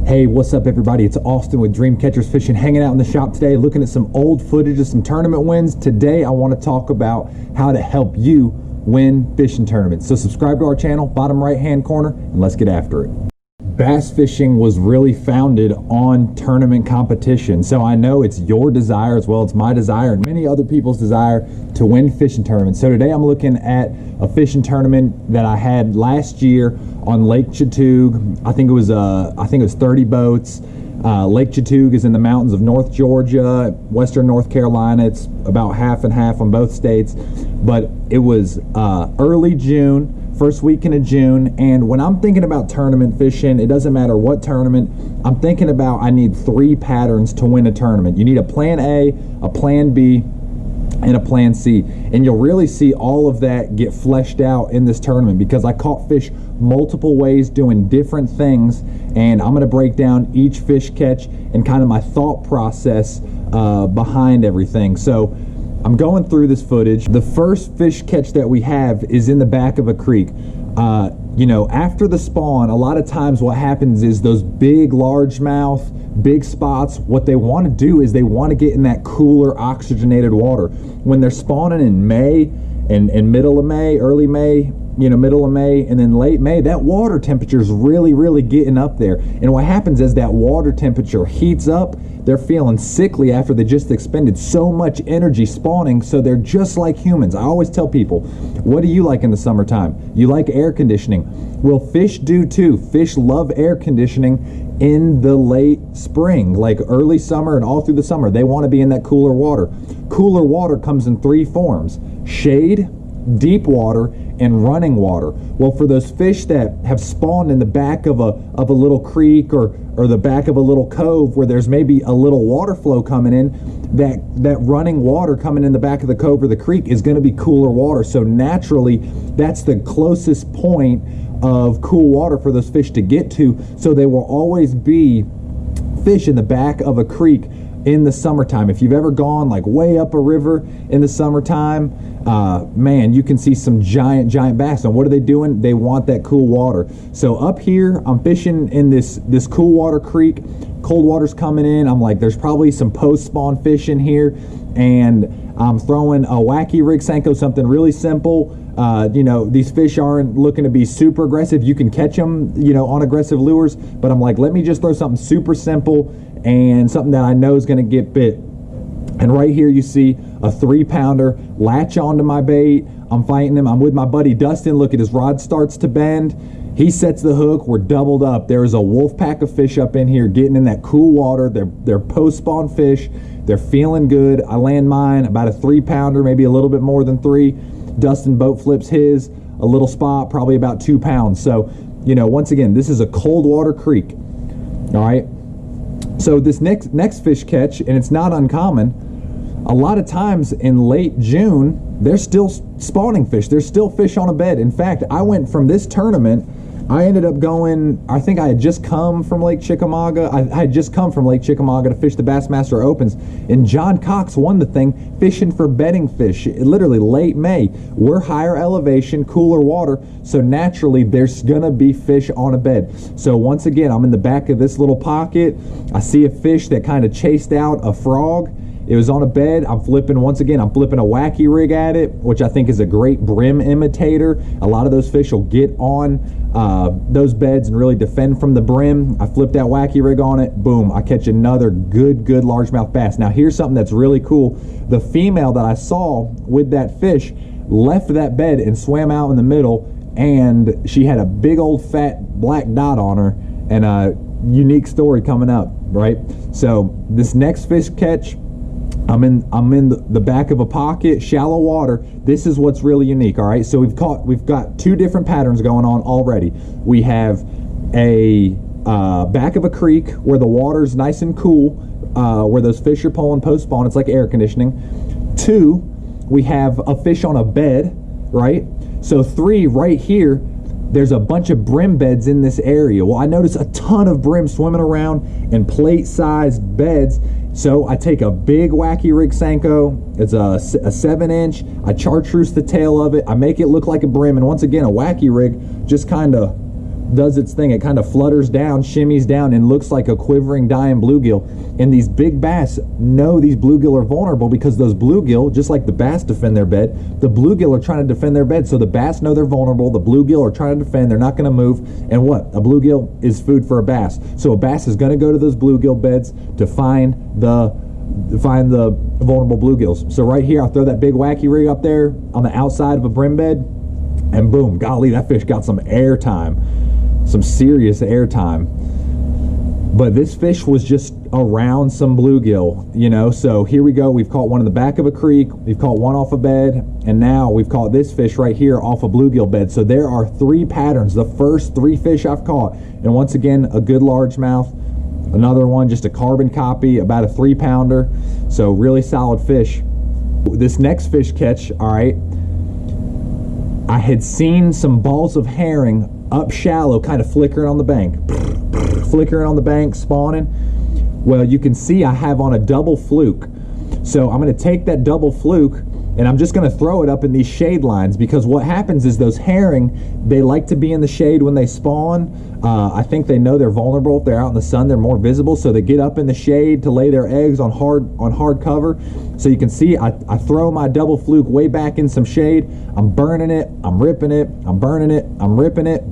Hey, what's up everybody? It's Austin with Dream Catchers Fishing, hanging out in the shop today, looking at some old footage of some tournament wins. Today I want to talk about how to help you win fishing tournaments. So subscribe to our channel, bottom right hand corner, and let's get after it. Bass fishing was really founded on tournament competition. So I know it's your desire as well as my desire and many other people's desire to win fishing tournaments. So today I'm looking at a fishing tournament that I had last year on Lake Chatuge. I think it was 30 boats. Lake Chatuge is in the mountains of North Georgia, Western North Carolina. It's about half and half on both states, but it was early June, first weekend of June. And when I'm thinking about tournament fishing, it doesn't matter what tournament, I'm thinking about I need 3 patterns to win a tournament. You need a plan A, a plan B, and a plan C. And you'll really see all of that get fleshed out in this tournament because I caught fish multiple ways doing different things, and I'm going to break down each fish catch and kind of my thought process behind everything. So I'm going through this footage. The first fish catch that we have is in the back of a creek. You know, after the spawn, a lot of times what happens is those big largemouth, big spots, what they want to do is they want to get in that cooler oxygenated water. When they're spawning in May and middle of May, early May, you know, middle of May and then late May, that water temperature is really getting up there. And what happens is that water temperature heats up. They're feeling sickly after they just expended so much energy spawning, so they're just like humans. I always tell people, what do you like in the summertime? You like air conditioning. Well, fish do too. Fish love air conditioning in the late spring, like early summer and all through the summer. They want to be in that cooler water. Cooler water comes in 3 forms: shade, deep water, and running water. Well, for those fish that have spawned in the back of a little creek or the back of a little cove where there's maybe a little water flow coming in, that running water coming in the back of the cove or the creek is going to be cooler water. So naturally, that's the closest point of cool water for those fish to get to. So they will always be fish in the back of a creek in the summertime. If you've ever gone like way up a river in the summertime, man, you can see some giant bass. And what are they doing? They want that cool water. So up here, I'm fishing in this cool water creek. Cold water's coming in. I'm like, there's probably some post-spawn fish in here, and I'm throwing a wacky rig Senko, something really simple. You know, these fish aren't looking to be super aggressive. You can catch them, you know, on aggressive lures, but I'm like, let me just throw something super simple and something that I know is going to get bit. And right here you see a 3-pounder latch onto my bait. I'm fighting him. I'm with my buddy Dustin. Look at his rod starts to bend. He sets the hook. We're doubled up. There's a wolf pack of fish up in here getting in that cool water. They're post-spawn fish. They're feeling good. I land mine, about a 3-pounder, maybe a little bit more than 3. Dustin boat flips his, a little spot, probably about 2 pounds. So, you know, once again, this is a cold water creek. All right. So this next fish catch, and it's not uncommon, a lot of times in late June, they're still spawning fish. There's still fish on a bed. In fact, I went from this tournament, I ended up going, I think I had just come from Lake Chickamauga. I had just come from Lake Chickamauga to fish the Bassmaster Opens, and John Cox won the thing fishing for bedding fish, literally late May. We're higher elevation, cooler water, so naturally there's gonna be fish on a bed. So once again, I'm in the back of this little pocket. I see a fish that kind of chased out a frog. It was on a bed. I'm flipping, once again, I'm flipping a wacky rig at it, which I think is a great brim imitator. A lot of those fish will get on those beds and really defend from the brim. I flip that wacky rig on it, boom, I catch another good largemouth bass. Now here's something that's really cool. The female that I saw with that fish left that bed and swam out in the middle, and she had a big old fat black dot on her, and a unique story coming up, right? So this next fish catch, I'm in the back of a pocket, shallow water. This is what's really unique, all right? So we've got 2 different patterns going on already. We have a back of a creek where the water's nice and cool, where those fish are pulling post-spawn. It's like air conditioning. 2, we have a fish on a bed, right? So 3, right here, there's a bunch of brim beds in this area. Well, I notice a ton of brim swimming around in plate-sized beds. So I take a big wacky rig Senko. It's a 7-inch. I chartreuse the tail of it. I make it look like a brim. And once again, a wacky rig just kind of does its thing. It kind of flutters down, shimmies down, and looks like a quivering, dying bluegill. And these big bass know these bluegill are vulnerable because those bluegill, just like the bass defend their bed, the bluegill are trying to defend their bed. So the bass know they're vulnerable. The bluegill are trying to defend. They're not going to move. And what? A bluegill is food for a bass. So a bass is going to go to those bluegill beds to find the vulnerable bluegills. So right here, I'll throw that big wacky rig up there on the outside of a brim bed, and boom, golly, that fish got some air time, some serious air time. But this fish was just around some bluegill, you know. So here we go. We've caught one in the back of a creek. We've caught one off a bed. And now we've caught this fish right here off a bluegill bed. So there are 3 patterns. The first 3 fish I've caught. And once again, a good largemouth. Another one, just a carbon copy, about a 3-pounder. So really solid fish. This next fish catch, all right, I had seen some balls of herring up shallow, kind of flickering on the bank. Flickering on the bank, spawning. Well, you can see I have on a double fluke. So I'm going to take that double fluke and I'm just going to throw it up in these shade lines, because what happens is those herring, they like to be in the shade when they spawn. I think they know they're vulnerable. If they're out in the sun, they're more visible, so they get up in the shade to lay their eggs on hard cover. So you can see I throw my double fluke way back in some shade. I'm burning it, I'm ripping it, I'm burning it, I'm ripping it.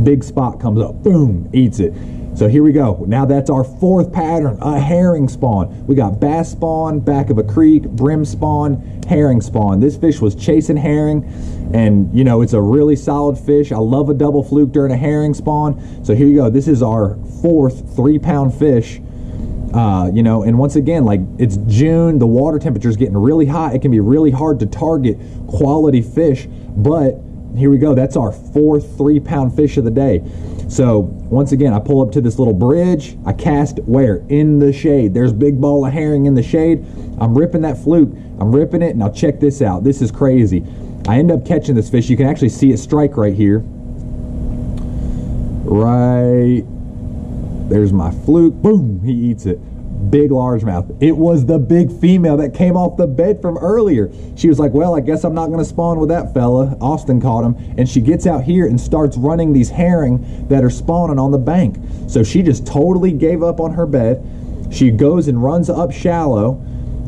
Big spot comes up, boom, eats it. So here we go. Now that's our 4th pattern, a herring spawn. We got bass spawn, back of a creek, brim spawn, herring spawn. This fish was chasing herring, and you know, it's a really solid fish. I love a double fluke during a herring spawn. So here you go. This is our 4th 3-pound fish. You know, and once again, like, it's June, the water temperature is getting really hot. It can be really hard to target quality fish, but here we go. That's our 4th 3-pound fish of the day. So once again, I pull up to this little bridge. I cast where? In the shade. There's big ball of herring in the shade. I'm ripping that fluke. I'm ripping it. Now check this out. This is crazy. I end up catching this fish. You can actually see it strike right here. Right. There's my fluke. Boom. He eats it. Big largemouth. It was the big female that came off the bed from earlier. She was like, well, I guess I'm not going to spawn with that fella. Austin caught him. And she gets out here and starts running these herring that are spawning on the bank. So she just totally gave up on her bed. She goes and runs up shallow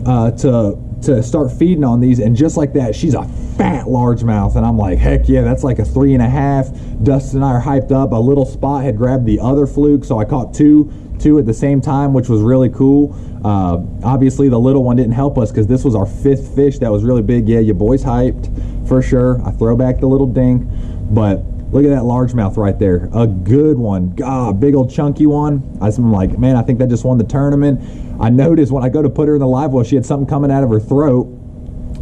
to start feeding on these, and just like that, she's a fat largemouth. And I'm like, heck yeah, that's like a 3.5. Dustin and I are hyped up. A little spot had grabbed the other fluke, so I caught two at the same time, which was really cool. Obviously the little one didn't help us because this was our 5th fish that was really big. Yeah, your boy's hyped for sure. I throw back the little dink, but look at that largemouth right there. A good one. God, big old chunky one. I'm like, man, I think that just won the tournament. I noticed when I go to put her in the live well, she had something coming out of her throat.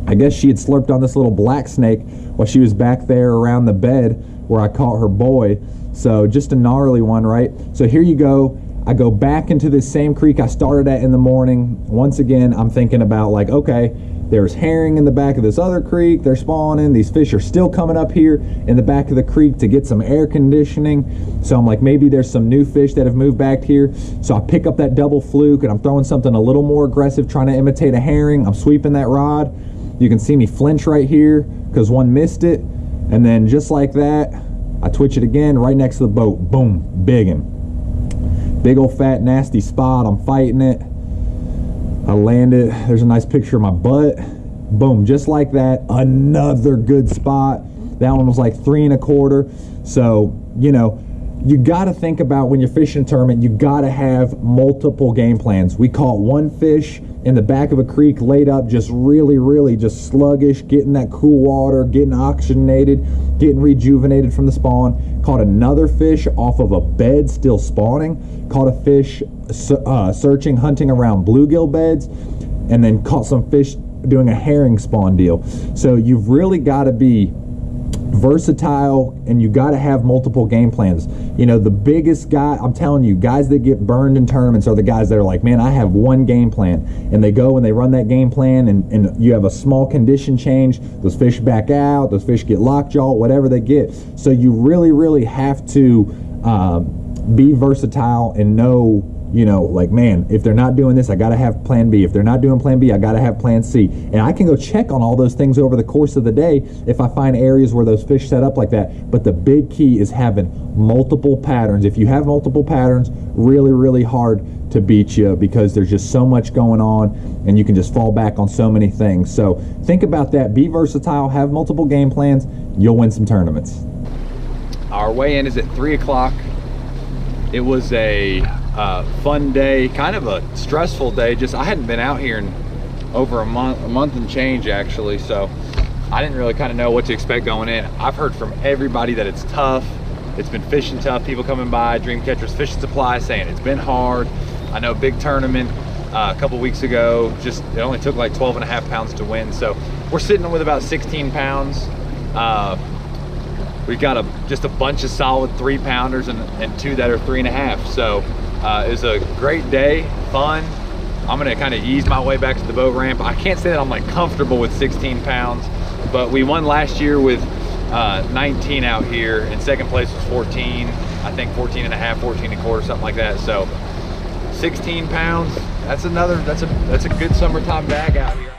I guess she had slurped on this little black snake while she was back there around the bed where I caught her boy. So just a gnarly one, right? So here you go. I go back into this same creek I started at in the morning. Once again, I'm thinking about, like, okay, there's herring in the back of this other creek. They're spawning. These fish are still coming up here in the back of the creek to get some air conditioning. So I'm like, maybe there's some new fish that have moved back here. So I pick up that double fluke and I'm throwing something a little more aggressive, trying to imitate a herring. I'm sweeping that rod. You can see me flinch right here because one missed it. And then just like that, I twitch it again right next to the boat. Boom, biggin'. Big old fat nasty spot. I'm fighting it. I landed. There's a nice picture of my butt. Boom, just like that. Another good spot. That one was like 3 1/4. So, you know, you got to think about when you're fishing a tournament, you got to have multiple game plans. We caught one fish in the back of a creek laid up, just really just sluggish, getting that cool water, getting oxygenated, getting rejuvenated from the spawn. Caught another fish off of a bed still spawning. Caught a fish searching, hunting around bluegill beds, and then caught some fish doing a herring spawn deal. So you've really got to be versatile, and you got to have multiple game plans. You know, the biggest guy, I'm telling you, guys that get burned in tournaments are the guys that are like, man, I have one game plan, and they go and they run that game plan, and you have a small condition change, those fish back out, those fish get lockjaw, whatever they get. So you really have to be versatile and know, you know, like, man, if they're not doing this, I got to have plan B. If they're not doing plan B, I got to have plan C. And I can go check on all those things over the course of the day if I find areas where those fish set up like that. But the big key is having multiple patterns. If you have multiple patterns, really, really hard to beat you, because there's just so much going on and you can just fall back on so many things. So think about that. Be versatile, have multiple game plans. You'll win some tournaments. Our weigh-in is at 3 o'clock. It was a fun day, kind of a stressful day. Just I hadn't been out here in over a month and change actually, so I didn't really kind of know what to expect going in. I've heard from everybody that it's tough. It's been fishing tough. People coming by Dream Catchers Fishing Supply saying it's been hard. I know big tournament a couple weeks ago, just it only took like 12.5 pounds to win. So we're sitting with about 16 pounds. We've got just a bunch of solid 3-pounders and 2 that are 3.5. So it was a great day, fun. I'm gonna kind of ease my way back to the boat ramp. I can't say that I'm like comfortable with 16 pounds, but we won last year with 19 out here, and second place was 14, I think 14.5, 14.25, something like that. So 16 pounds, that's a good summertime bag out here.